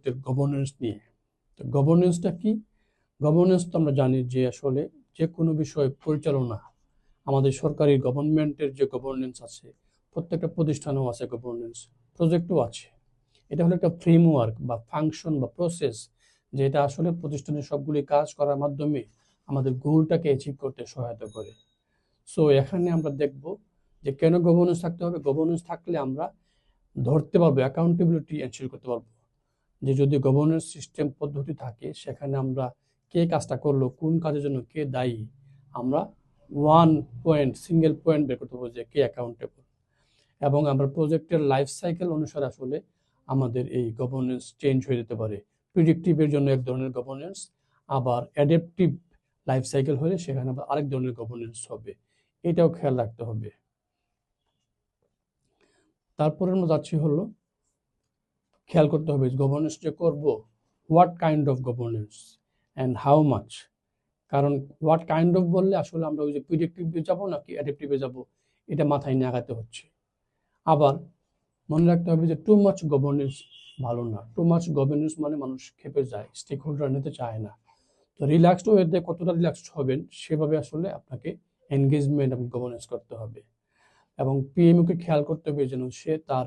প্রজেক্টের গভর্নেন্স নিয়ে। তো গভর্নেন্সটা কি? গভর্নেন্স তো আমরা জানি যে আসলে যে কোনো বিষয় পরিচালনা, আমাদের সরকারি গভর্নমেন্টের যে গভর্নেন্স আছে, প্রত্যেকটা প্রতিষ্ঠানেও আছে গভর্নেন্স, প্রজেক্টও আছে। এটা হলো একটা ফ্রেমওয়ার্ক বা ফাংশন বা প্রসেস, যেটা আসলে প্রতিষ্ঠানের সবগুলি কাজ করার মাধ্যমে আমাদের গোলটাকে অ্যাচিভ করতে সহায়তা করে। সো এখানে আমরা দেখব যে কেন গভর্নেন্স থাকতে হবে। গভর্নেন্স থাকলে আমরা ধরতে পারবো, অ্যাকাউন্টেবিলিটি এনশিওর করতে পারবো, যে যদি গভর্নেন্স সিস্টেম পদ্ধতি থাকে সেখানে আমরা কে কাজটা করলো, কোন কাজের জন্য কে দায়ী, আমরা ওয়ান পয়েন্ট, সিঙ্গেল পয়েন্ট বের করতে পারবো যে কে অ্যাকাউন্টেবল। এবং আমরা প্রজেক্টের লাইফ সাইকেল অনুসারে আসলে আমাদের এই গভর্নেন্স চেঞ্জ হয়ে যেতে পারে। প্রিডিক্টিভের জন্য এক ধরনের গভর্নেন্স, আবার অ্যাডাপটিভ লাইফ সাইকেল হলে সেখানে আবার আরেক ধরনের গভর্নেন্স হবে। এটাও খেয়াল রাখতে হবে। তারপরে আমরা যাচ্ছি হলো, খেয়াল করতে হবে গভর্নেন্স যে করব, what kind of governance and how much. কারণ হোয়াট কাইন্ড অফ বললে আসলে আমরা ওই যে প্রিডিক্টিভে যাবো নাকি অ্যাডাপটিভে যাব, এটা মাথায় নিয়ে আগাতে হচ্ছে। আবার মনে রাখতে হবে যে টু মাচ গভর্নেন্স ভালো না। টু মাচ গভর্নেন্স মানে মানুষ খেপে যায়, স্টেক হোল্ডার নিতে চায় না। তো রিল্যাক্সড ওয়েতে কতটা রিল্যাক্সড হবেন সেভাবে আসলে আপনাকে এনগেজমেন্ট এবং গভর্নেন্স করতে হবে। এবং পিএমওকে খেয়াল করতে হবে যেন সে তার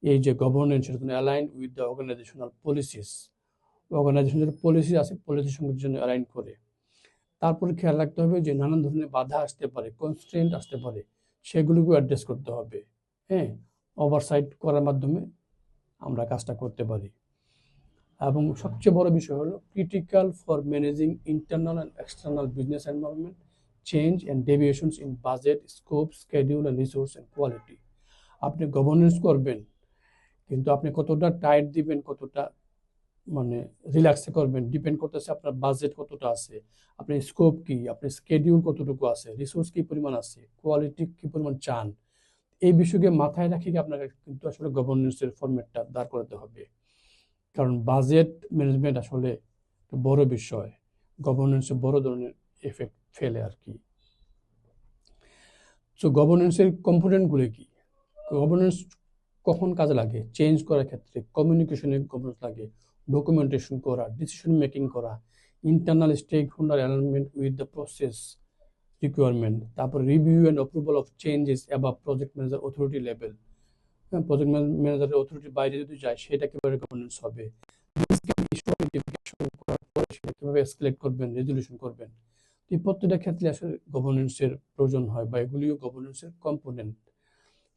এই যে গভর্নেন্স সেটা align with the organisational policies, অর্গানাইজেশনের পলিসি আছে, পলিসির সঙ্গে যেন অ্যালাইন করে। তারপরে খেয়াল রাখতে হবে যে নানান ধরনের বাধা আসতে পারে, কনস্ট্রেন্ট আসতে পারে, সেগুলোকেও অ্যাড্রেস করতে হবে। হ্যাঁ, ওভারসাইট করার মাধ্যমে আমরা কাজটা করতে পারি। এবং সবচেয়ে বড় বিষয় হলো critical for managing internal and external business environment, change and deviations in budget, scope, schedule and resource and quality. আপনি গভর্নেন্স করবেন, কিন্তু আপনি কতটা টাইট দিবেন, কতটা মানে রিল্যাক্সে করবেন, ডিপেন্ড করতেছে আপনার বাজেট কতটা আছে, আপনার স্কোপ কি, আপনার স্কেডিউল কতটুকু আছে, রিসোর্স কি পরিমাণ আছে, কোয়ালিটি কি পরিমাণ চান। এই বিষয়কে মাথায় রাখি আপনাকে কিন্তু আসলে গভর্নেন্সের ফরম্যাটটা দাঁড় করাতে হবে। কারণ বাজেট ম্যানেজমেন্ট আসলে বড় বিষয়, গভর্নেন্সে বড় ধরনের এফেক্ট ফেলে আর কি। সো গভর্নেন্সের কম্পোনেন্টগুলো কি? গভর্নেন্স কখন কাজে লাগে? চেঞ্জ করার ক্ষেত্রে, কমিউনিকেশনে গভর্নেন্স লাগে, ডকুমেন্টেশন করা, ডিসিশন মেকিং করা, internal stakeholder alignment with the process requirement, তারপর review and approval of changes above project manager authority level. Project ম্যানেজারের অথরিটির বাইরে যদি যায় সেটা কিভাবে গভর্নেন্স হবে, ইস্যু আইডেন্টিফিকেশন করার পরে সেটা কিভাবে এসকেলেট করবেন, রেজলিউশন করবেন। এই প্রত্যেকটা ক্ষেত্রে আসলে গভর্নেন্সের প্রয়োজন হয়, বা এগুলিও গভর্নেন্সের কম্পোনেন্ট।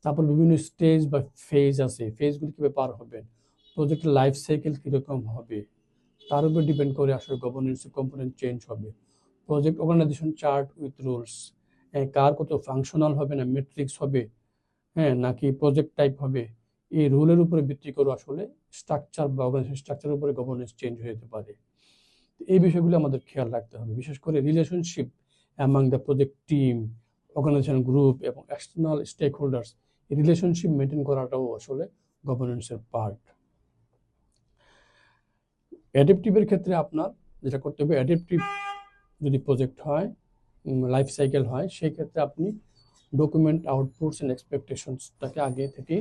তারপর বিভিন্ন স্টেজ বা ফেজ আছে, ফেজগুলি কীভাবে পার হবেন, প্রজেক্টের লাইফ সাইকেল কীরকম হবে, তার উপর ডিপেন্ড করে আসলে গভর্নেন্সের কম্পোনেন্ট চেঞ্জ হবে। Project organisation chart with rules, কার কত ফাংশনাল হবে না মেট্রিক্স হবে, হ্যাঁ, নাকি প্রজেক্ট টাইপ হবে, এই রুলের উপরে ভিত্তি করে আসলে স্ট্রাকচার বা অর্গানাইজেশন স্ট্রাকচারের উপরে গভর্নেন্স চেঞ্জ হয়ে যেতে পারে। এই বিষয়গুলো আমাদের খেয়াল রাখতে হবে, বিশেষ করে relationship among the project team, organisation group এবং এক্সটার্নাল স্টেক হোল্ডার্স, এই রিলেশনশিপ মেনটেন করাটাও আসলে গভর্নেন্সের পার্ট। অ্যাডাপটিভের ক্ষেত্রে আপনার যেটা করতে হবে, অ্যাডাপটিভ যদি প্রজেক্ট হয়, লাইফ সাইকেল হয়, সেই ক্ষেত্রে আপনি ডকুমেন্ট আউটপুটস অ্যান্ড এক্সপেকটেশনসটাকে আগে থেকে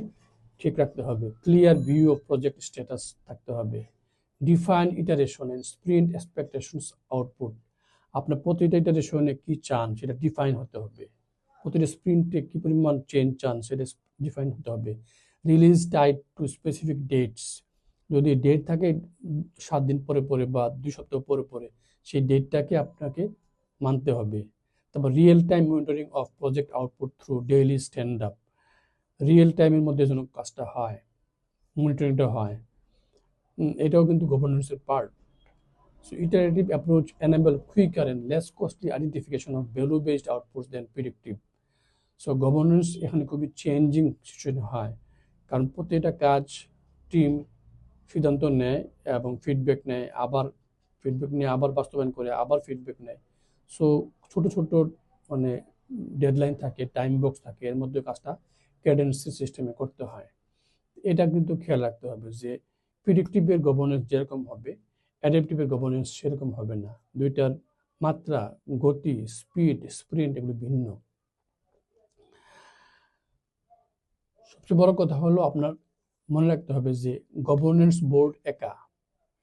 ঠিক রাখতে হবে। Clear view of project status থাকতে হবে। Define iteration and sprint expectations output, আপনার প্রতিটা ইটারেশনে কী চান সেটা ডিফাইন হতে হবে, প্রতিটা স্প্রিন্টে কী পরিমাণ চেঞ্জ চান সেটা ডিফাইন হতে হবে। Release tied to specific dates, যদি ডেট থাকে 7 দিন পরে পরে বা 2 সপ্তাহ পরে পরে, সেই ডেটটাকে আপনাকে মানতে হবে। তারপর real time monitoring of project output through daily stand up, real টাইমের মধ্যে যেন কাজটা হয়, মনিটরিংটা হয়, এটাও কিন্তু গভর্নেন্সের part. So iterative approach enable quicker and less costly identification of value based outputs than predictive. So governance এখানে খুবই চেঞ্জিং সিচুয়েশন হয়, কারণ প্রতিটা কাজ টিম সিদ্ধান্ত নেয় এবং ফিডব্যাক নেয়, আবার ফিডব্যাক নিয়ে আবার বাস্তবায়ন করে, আবার ফিডব্যাক নেয়। সো ছোট ছোট মানে ডেডলাইন থাকে, টাইম বক্স থাকে, এর মধ্যে কাজটা ক্যাডেন্সি সিস্টেমে করতে হয়। এটা কিন্তু খেয়াল রাখতে হবে যে প্রিডিক্টিভের গভর্নেন্স যেরকম হবে, অ্যাডাপটিভের গভর্নেন্স সেরকম হবে না। দুইটার মাত্রা, গতি, স্পিড, স্প্রিন্ট এগুলো ভিন্ন। সবচেয়ে বড় কথা হলো আপনার মনে রাখতে হবে যে গভর্নেন্স বোর্ড একা,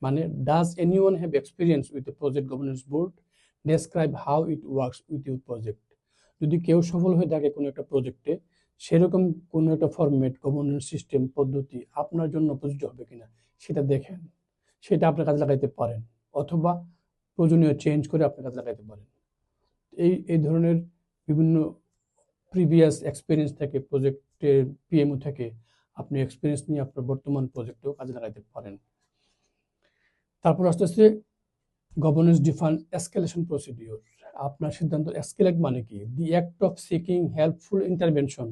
মানে does anyone have experience with a project governance board, describe how it works with your project. যদি কেউ সফল হয়ে থাকে কোনো একটা প্রজেক্টে, সেরকম কোনো একটা ফরম্যাট, গভর্নেন্স সিস্টেম, পদ্ধতি আপনার জন্য প্রযোজ্য হবে কিনা সেটা দেখেন, সেটা আপনার কাজে লাগাইতে পারেন, অথবা প্রয়োজনীয় চেঞ্জ করে আপনার কাজে লাগাইতে পারেন। এই ধরনের বিভিন্ন প্রিভিয়াস এক্সপিরিয়েন্স থেকে, প্রজেক্টের পিএমও থেকে আপনি এক্সপিরিয়েন্স নিয়ে আপনার বর্তমান প্রজেক্টেও কাজে লাগাইতে পারেন। তারপর আস্তে আস্তে গভর্নেন্স ডিফাইন এসকেলেশন প্রসিডিওর। আপনার সিদ্ধান্ত এসকেলেট মানে কি? The act of seeking helpful intervention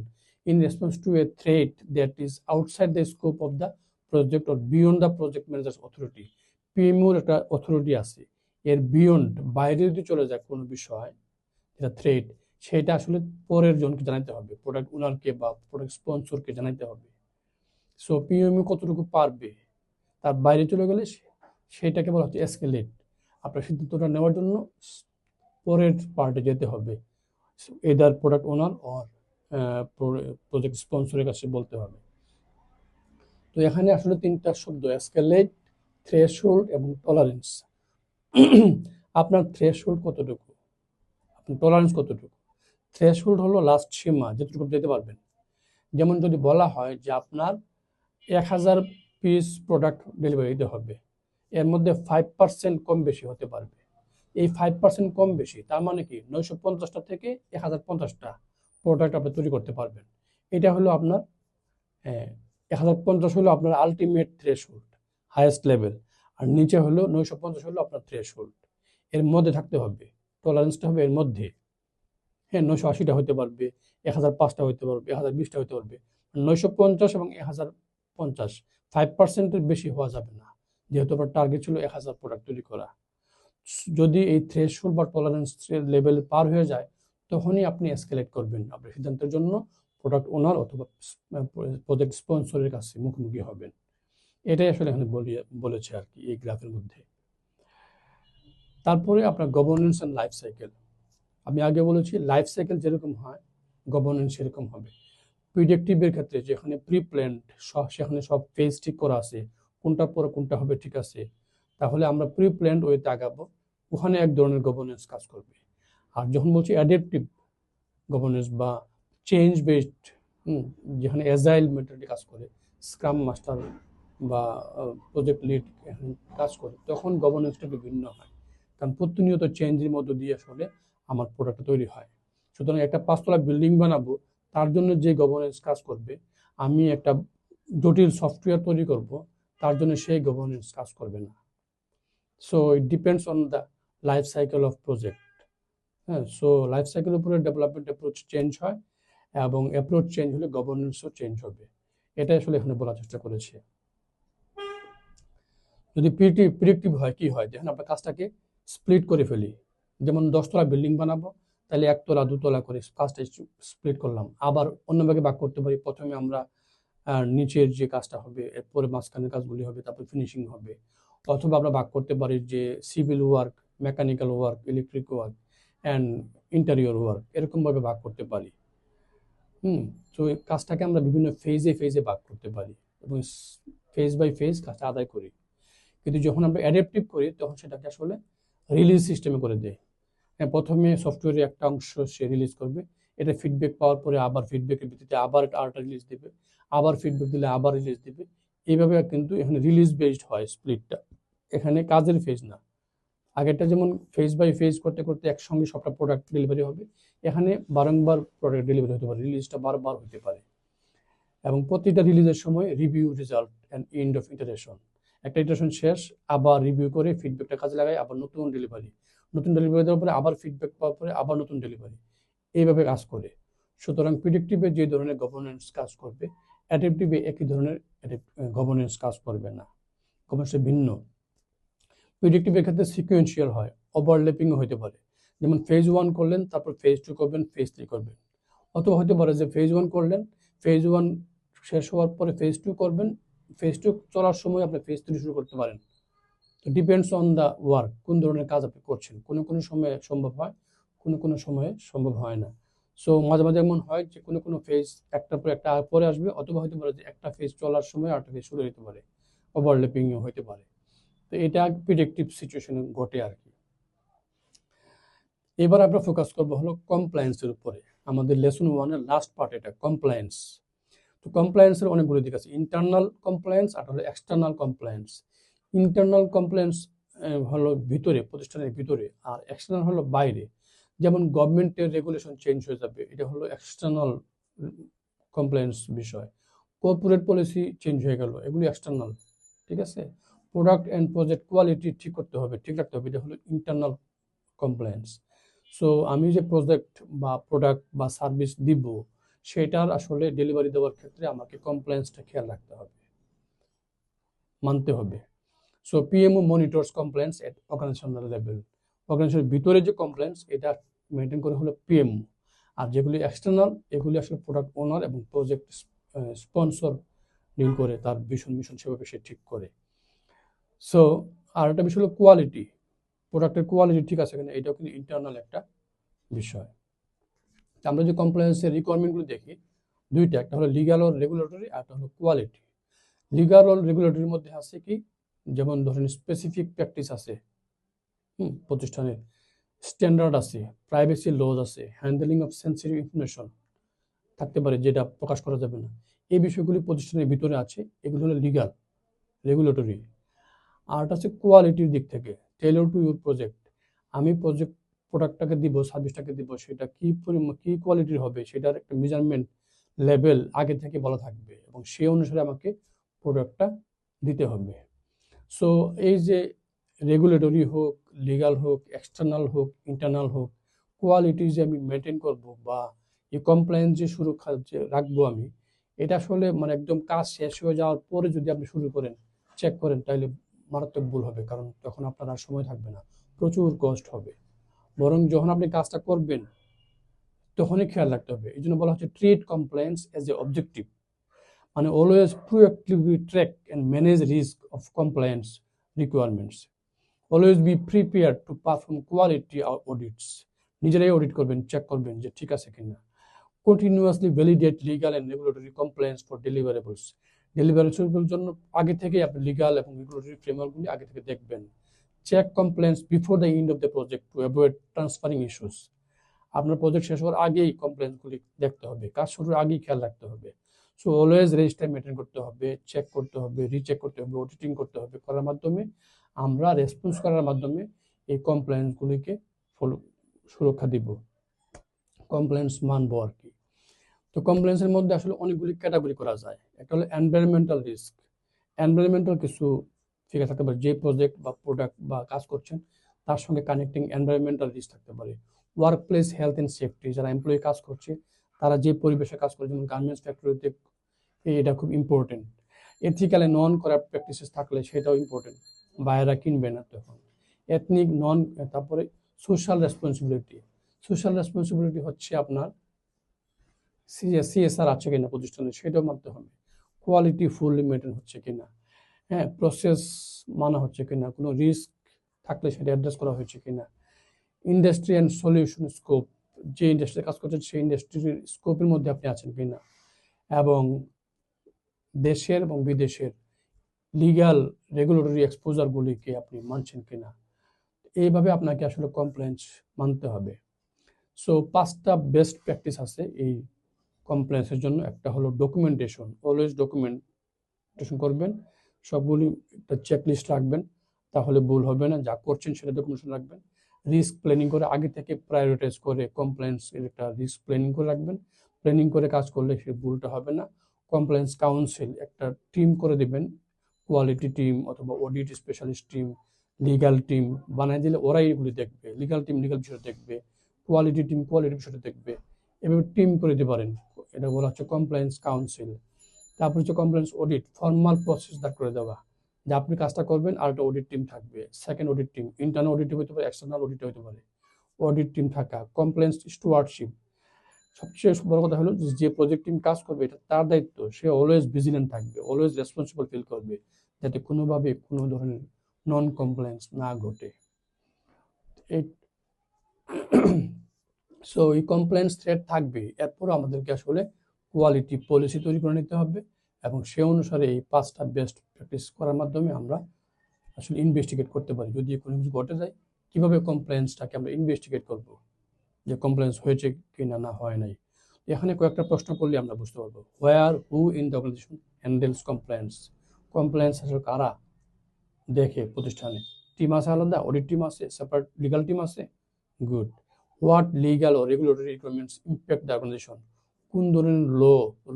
in response to a threat that is outside the scope of the project or beyond the project manager's authority. পিএমওর একটা অথরিটি আছে, এর beyond, বাইরে যদি চলে যায় কোনো বিষয়, যেটা থ্রেট, সেটা আসলে পরের জনকে জানাতে হবে, প্রোডাক্ট ওনারকে বা প্রোডাক্ট স্পন্সরকে জানাতে হবে। সো পিএমও কতটুকু পারবে, তার বাইরে চলে গেলে সেটাকে বলা হচ্ছে এসকেলেট। আপনার সিদ্ধান্তটা নেওয়ার জন্য পরের পার্টে যেতে হবে, either product owner or project স্পন্সরের কাছে বলতে হবে। তো এখানে আসলে তিনটা শব্দ, এসকেলেট, থ্রেশহোল্ড এবং টলারেন্স। আপনার থ্রেশহোল্ড কতটুকু, আপনার টলারেন্স কতটুকু। থ্রেশহোল্ড হলো লাস্ট সীমা, যেটুকু যেতে পারবেন। যেমন যদি বলা হয় যে আপনার 1000 পিস প্রোডাক্ট ডেলিভারি দিতে হবে, এর মধ্যে 5% কম বেশি হতে পারবে। এই 5% কম বেশি তার মানে কি 950টা থেকে 1050টা প্রোডাক্ট আপনি তৈরি করতে পারবেন। এটা হলো আপনার 1050 হলো আপনার আলটিমেট থ্রেশহোল্ড, হাইয়েস্ট লেভেল, আর নিচে হলো 950 হলো আপনার থ্রেশহোল্ড। এর মধ্যে থাকতে হবে, টলারেন্সটা হবে এর মধ্যে। হ্যাঁ, 980টা হতে পারবে, 1005টা হতে পারবে, 1020টা হতে পারবে। 950 এবং 1050 5%-এর বেশি হওয়া যাবে না, যেহেতু আপনার টার্গেট ছিল 1000 প্রোডাক্ট তৈরি করা। যদি এই থ্রেশহোল্ড বা টলারেন্স লেভেল পার হয়ে যায়, তখনই আপনি এসকেলেট করবেন। আপনার সিদ্ধান্তের জন্য প্রোডাক্ট ওনার অথবা প্রজেক্ট স্পন্সরের কাছে মুখোমুখি হবেন। এটাই আসলে এখানে বলেছে আর কি এই গ্রাফের মধ্যে। তারপরে আপনার গভর্নেন্স অ্যান্ড লাইফ সাইকেল। আমি আগে বলেছি লাইফ সাইকেল যেরকম হয় গভর্নেন্স সেরকম হবে। প্রিডিক্টিভের ক্ষেত্রে যেখানে প্রি প্ল্যান্ড, সেখানে সব ফেজ ঠিক করা আছে, কোনটা পরে কোনটা হবে ঠিক আছে, তাহলে আমরা প্রি প্ল্যান্ড ওয়েতে আগাবো, ওখানে এক ধরনের গভর্নেন্স কাজ করবে। আর যখন বলছি অ্যাডাপটিভ গভর্নেন্স বা চেঞ্জ বেসড, যেখানে অ্যাজাইল মেথডে কাজ করে, স্ক্রাম মাস্টার বা প্রজেক্ট লিড কাজ করে, তখন গভর্নেন্সটা ভিন্ন হয়। কারণ প্রতিনিয়ত চেঞ্জের মধ্য দিয়ে আসলে আমার প্রোডাক্টটা তৈরি হয়। সুতরাং একটা 5 তলা বিল্ডিং বানাবো, তার জন্য যে গভর্নেন্স কাজ করবে, আমি একটা জটিল সফটওয়্যার তৈরি করব, তার জন্য সেই গভর্নেন্স কাজ করবে না। So it depends on the life cycle of project. হ্যাঁ, সো লাইফ সাইকেলের উপরে ডেভেলপমেন্ট অ্যাপ্রোচ চেঞ্জ হয়, এবং অ্যাপ্রোচ চেঞ্জ হলে গভর্নেন্সও চেঞ্জ হবে। এটাই আসলে এখানে বলার চেষ্টা করেছে। যদি প্রিডিক্টিভ হয়, কি হয়, দেখেন আমরা কাজটাকে স্প্লিট করে ফেলি। যেমন 10 তলা বিল্ডিং বানাবো, তাহলে 1 তলা 2 তলা করে কাজটা স্প্লিট করলাম। আবার অন্য ভাগে ভাগ করতে পারি, প্রথমে আমরা নিচের যে কাজটা হবে, এরপরে মাঝখানের কাজগুলি হবে, তারপর ফিনিশিং হবে। অথবা আমরা ভাগ করতে পারি যে civil work, mechanical work, electric work and interior work, এরকমভাবে ভাগ করতে পারি। তো এই কাজটাকে আমরা বিভিন্ন ফেজে ভাগ করতে পারি এবং ফেজ বাই ফেজ কাজটা আদায় করি। কিন্তু যখন আমরা অ্যাডাপটিভ করি, তখন সেটাকে আসলে রিলিজ সিস্টেমে করে দেয়। হ্যাঁ, প্রথমে সফটওয়্যারের একটা অংশ সে রিলিজ করবে, এটা ফিডব্যাক পাওয়ার পরে আবার ফিডব্যাকের ভিত্তিতে আবার আরেকটা রিলিজ দেবে, আবার ফিডব্যাক দিলে আবার রিলিজ দেবে। এইভাবে কিন্তু এখানে রিলিজ বেসড হয় স্প্লিটটা, এখানে কাজের ফেজ না। আগেরটা যেমন ফেজ বাই ফেজ করতে করতে একসঙ্গে সবটা প্রোডাক্ট ডেলিভারি হবে, এখানে বারংবার প্রোডাক্ট ডেলিভারি হতে পারে, রিলিজটা বারবার হতে পারে। এবং প্রতিটা রিলিজের সময় review, result and end of iteration. একটা ইটারেশন শেষ, আবার রিভিউ করে ফিডব্যাকটা কাজে লাগায়, আবার নতুন ডেলিভারি দেওয়ার পরে আবার ফিডব্যাক পাওয়ার পরে আবার নতুন ডেলিভারি, এইভাবে কাজ করে। সুতরাং প্রিডিক্টিভে যে ধরনের গভর্নেন্স কাজ করবে, অ্যাডাপটিভে একই ধরনের গভর্নেন্স কাজ করবে না, গভর্নেন্সটা ভিন্ন। প্রিডিক্টিভের ক্ষেত্রে সিকুয়েন্সিয়াল হয়, ওভারল্যাপিংও হতে পারে। যেমন ফেজ 1 করলেন, তারপর ফেজ 2 করবেন, ফেজ 3 করবেন। অথবা হতে পারে যে ফেজ 1 করলেন, ফেজ 1 শেষ হওয়ার পরে ফেজ 2 করবেন, ফেজ 2 চলার সময় আপনি ফেজ 3 শুরু করতে পারেন। তো ডিপেন্ডস অন দ্য ওয়ার্ক, কোন ধরনের কাজ আপনি করছেন। কোনো সময়ে সম্ভব হয়, কোনো সময়ে সম্ভব হয় না। সো মাঝে মাঝে এমন হয় যে কোনো ফেজ একটার পর একটা পরে আসবে, অথবা হতে পারে যে একটা ফেজ চলার সময় আরেকটা ফেজ শুরু হতে পারে, ওভারল্যাপিংও হতে পারে। তো তো এটা প্রিডিক্টিভ সিচুয়েশনে ঘটে আর কি। এবার আমরা ফোকাস করবো হলো কমপ্লায়েন্সের উপরে। আমাদের লেসন 1-এর লাস্ট পার্ট এটা, কমপ্লায়েন্স। তো কমপ্লায়েন্সের অনেকগুলো দিক আছে, ইন্টারনাল কমপ্লায়েন্স আর হলো এক্সটার্নাল কমপ্লায়েন্স। ইন্টারনাল কমপ্লায়েন্স হলো ভিতরে, প্রতিষ্ঠানের ভিতরে, আর এক্সটার্নাল হলো বাইরে। যেমন গভর্নমেন্টের রেগুলেশন চেঞ্জ হয়ে যাবে, এটা হলো এক্সটার্নাল কমপ্লায়েন্স বিষয়। কর্পোরেট পলিসি চেঞ্জ হয়ে গেল, এগুলি এক্সটার্নাল, ঠিক আছে। প্রোডাক্ট অ্যান্ড প্রজেক্ট কোয়ালিটি ঠিক করতে হবে, ঠিক রাখতে হবে, এটা হলো ইন্টারনাল কমপ্লায়েন্স। সো আমি যে প্রজেক্ট বা প্রোডাক্ট বা সার্ভিস দিব, সেটার আসলে ডেলিভারি দেওয়ার ক্ষেত্রে আমাকে কমপ্লায়েন্সটা খেয়াল রাখতে হবে, মানতে হবে। সো পিএমও মনিটরস কমপ্লায়েন্স এট অর্গানাইজেশনাল লেভেল। অর্গানাইজেশনের ভিতরে যে কমপ্লায়েন্স, এটা মেনটেন করে হলো পিএমও। আর যেগুলি এক্সটার্নাল, এগুলি আসলে প্রোডাক্ট ওনার এবং প্রজেক্ট স্পন্সর ডিল করে, তার ভীষণ মিশন সেভাবে সে ঠিক করে। সো আর একটা বিষয় হলো কোয়ালিটি, প্রোডাক্টের কোয়ালিটি ঠিক আছে কিনা, এটাও কিন্তু ইন্টারনাল একটা বিষয়। আমরা যে কমপ্লায়েন্সের রিকোয়ারমেন্টগুলো দেখি দুইটা, একটা হলো লিগাল ও রেগুলেটরি, আর একটা হলো কোয়ালিটি। লিগাল ও রেগুলেটরির মধ্যে আছে কি, যেমন ধরেন স্পেসিফিক প্র্যাকটিস আছে, প্রতিষ্ঠানের স্ট্যান্ডার্ড আছে, প্রাইভেসি লজ আছে, হ্যান্ডেলিং অফ সেন্সিটিভ ইনফরমেশন থাকতে পারে যেটা প্রকাশ করা যাবে না, এই বিষয়গুলি প্রতিষ্ঠানের ভিতরে আছে, এগুলো হলো লিগাল রেগুলেটরি। আর একটা হচ্ছে কোয়ালিটির দিক থেকে, টেইলর টু ইউর প্রজেক্ট। আমি প্রোডাক্টটাকে দিব, সার্ভিসটাকে দিব, সেটা কি কোয়ালিটির হবে, সেটার একটা মেজারমেন্ট লেভেল আগে থেকে বলা থাকবে এবং সেই অনুসারে আমাকে প্রোডাক্টটা দিতে হবে। সো এই যে রেগুলেটরি হোক, লিগাল হোক, এক্সটার্নাল হোক, ইন্টারনাল হোক, কোয়ালিটি যে আমি মেনটেন করব বা এই কমপ্লায়েন্স যে সুরক্ষা যে রাখবো আমি, এটা আসলে মানে একদম কাজ শেষ হয়ে যাওয়ার পরে যদি আপনি শুরু করেন, চেক করেন, তাহলে মারাত্মক ভুল হবে, কারণ তখন আপনার আর সময় থাকবে না, প্রচুর কষ্ট হবে। বরং যখন আপনি কাজটা করবেন তখনই খেয়াল রাখতে হবে। এই জন্য বলা হচ্ছে treat compliance as a objective, মানে always proactively track and manage risk of compliance requirements. Always be prepared to perform quality audits. নিজেরাই অডিট করবেন, চেক করবেন যে ঠিক আছে কিনা। Continuously validate legal and regulatory compliance for deliverables. ডেলিভারেবলসের জন্য আগে থেকেই আপনি লিগাল এবং রেগুলেটরি ফ্রেমওয়ার্কগুলি আগে থেকে দেখবেন। Check compliance before the end of the project to avoid transferring issues. আপনার প্রজেক্ট শেষ হওয়ার আগেই কমপ্লেন্সগুলি দেখতে হবে, কাজ শুরুর আগেই খেয়াল রাখতে হবে। সো অলওয়েজ রেজিস্টার মেনটেন করতে হবে, চেক করতে হবে, রিচেক করতে হবে, অডিটিং করতে হবে, করার মাধ্যমে আমরা রেসপন্স করার মাধ্যমে এই কমপ্লেন্সগুলিকে সুরক্ষা দিব, কমপ্লেন্স মানবো আর কি। তো কমপ্লেন্সের মধ্যে আসলে অনেকগুলি ক্যাটাগরি করা যায়। একটা হলো এনভায়রনমেন্টাল রিস্ক। এনভায়রনমেন্টাল কিছু ঠিক থাকতে পারে, যে প্রজেক্ট বা প্রোডাক্ট বা কাজ করছেন তার সঙ্গে কানেক্টিং এনভায়রনমেন্টাল রিস্ক থাকতে পারে। Work place health and safety, যারা এমপ্লয়ি কাজ করছে তারা যে পরিবেশে কাজ করে, যেমন গার্মেন্টস ফ্যাক্টরিতে, এটা খুব important. Ethical and non corrupt practices থাকলে সেটাও ইম্পর্টেন্ট, বাইরেরা কিনবে না তখন। এথনিক নন, তারপরে সোশ্যাল রেসপন্সিবিলিটি। সোশ্যাল রেসপন্সিবিলিটি হচ্ছে আপনার সিএসআর আছে কিনা প্রতিষ্ঠানে, সেটাও মানতে হবে। কোয়ালিটি ফুললি মেনটেন হচ্ছে কিনা, হ্যাঁ, প্রসেস মানা হচ্ছে কিনা, কোনো রিস্ক থাকলে সেটা অ্যাড্রেস করা হয়েছে কিনা। ইন্ডাস্ট্রি অ্যান্ড সলিউশন স্কোপ, যে ইন্ডাস্ট্রিতে কাজ করছেন সেই ইন্ডাস্ট্রির স্কোপের মধ্যে আপনি আছেন কিনা, এবং দেশের এবং বিদেশের লিগ্যাল রেগুলেটরি এক্সপোজারগুলিকে আপনি মানছেন কিনা। এইভাবে আপনাকে আসলে কমপ্লেন্স মানতে হবে। সো 5টা বেস্ট প্র্যাকটিস আছে এই কমপ্লেন্সের জন্য। একটা হলো ডকুমেন্টেশন, অলওয়েজ ডকুমেন্টেশন করবেন, সবগুলি একটা চেকলিস্ট রাখবেন, তাহলে ভুল হবে না। যা করছেন সেটা ডকুমেন্টেশন রাখবেন। রিস্ক প্ল্যানিং করে আগে থেকে প্রায়োরিটাইজ করে কমপ্লেন্সের একটা রিস্ক প্ল্যানিং করে রাখবেন। প্ল্যানিং করে কাজ করলে সে ভুলটা হবে না। কমপ্লেন্স কাউন্সিল একটা টিম করে দেবেন, কোয়ালিটি টিম অথবা audit specialist team, legal team বানিয়ে দিলে ওরাই এগুলি দেখবে। লিগাল টিম লিগাল বিষয়টা দেখবে, কোয়ালিটি টিম কোয়ালিটি বিষয়টা দেখবে, এভাবে টিম করে দিতে পারেন। এটা বলা হচ্ছে কমপ্লেন্স কাউন্সিল। তারপর হচ্ছে কমপ্লেন্স অডিট, ফর্মাল প্রসেস দাঁড় করে দেওয়া, যে আপনি কাজটা করবেন আর একটা অডিট টিম থাকবে, second audit team, internal audit হতে পারে, এক্সটার্নাল অডিট হতে পারে, অডিট টিম থাকা। কমপ্লেন্স স্টুয়ার্ডশিপ, সবচেয়ে বড় কথা হলো যে প্রজেক্ট টিম কাজ করবে এটা তার দায়িত্ব, সে অলওয়েজ ভিজিলেন্ট থাকবে, অলওয়েজ রেসপন্সিবল ফিল করবে, যাতে কোনোভাবে কোনো ধরনের নন কমপ্লেন্স না ঘটে। সো এই কমপ্লেন্স থ্রেট থাকবে, এরপর আমাদেরকে আসলে কোয়ালিটি পলিসি তৈরি করে নিতে হবে এবং সে অনুসারে এই 5টা বেস্ট প্র্যাকটিস করার মাধ্যমে আমরা আসলে ইনভেস্টিগেট করতে পারি। যদি কোনো কিছু ঘটে যায়, কিভাবে কমপ্লেন্সটাকে আমরা ইনভেস্টিগেট করব, যে কমপ্লেন্স হয়েছে কিনা না হয় নাই। এখানে কয়েকটা প্রশ্ন করলে আমরা বুঝতে পারবো where who in the organisation handles compliance. Compliance আসলে কারা দেখে প্রতিষ্ঠানে? টিম আছে আলাদা, অডিট টিম আছে, সেপারেট লিগাল টিম আছে। গুড। হোয়াট লিগাল ও regulatory requirements impact the organisation. কোন ধরনের law,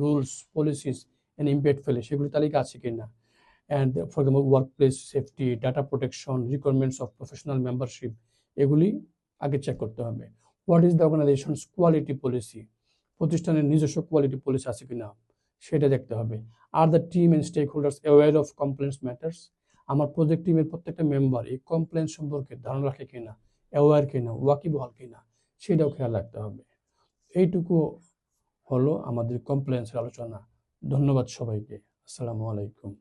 rules, policies and impact ফেলে সেগুলি তালিকা আছে কিনা। And for example workplace safety, data protection, requirements of professional membership, এগুলি আগে চেক করতে হবে। What is the organisation's quality policy. প্রতিষ্ঠানের নিজস্ব কোয়ালিটি পলিসি আছে কিনা সেটা দেখতে হবে। Are the team and stakeholders aware of compliance matters. আমার প্রজেক্ট টিমের প্রত্যেকটা মেম্বার এই কমপ্লেন্স সম্পর্কে ধারণা রাখে কিনা, অ্যাওয়্যার কিনা, ওয়াকিবহাল কিনা, সেটাও খেয়াল রাখতে হবে। এইটুকু হলো আমাদের কমপ্লেন্সের আলোচনা। ধন্যবাদ সবাইকে। আসসালামু আলাইকুম।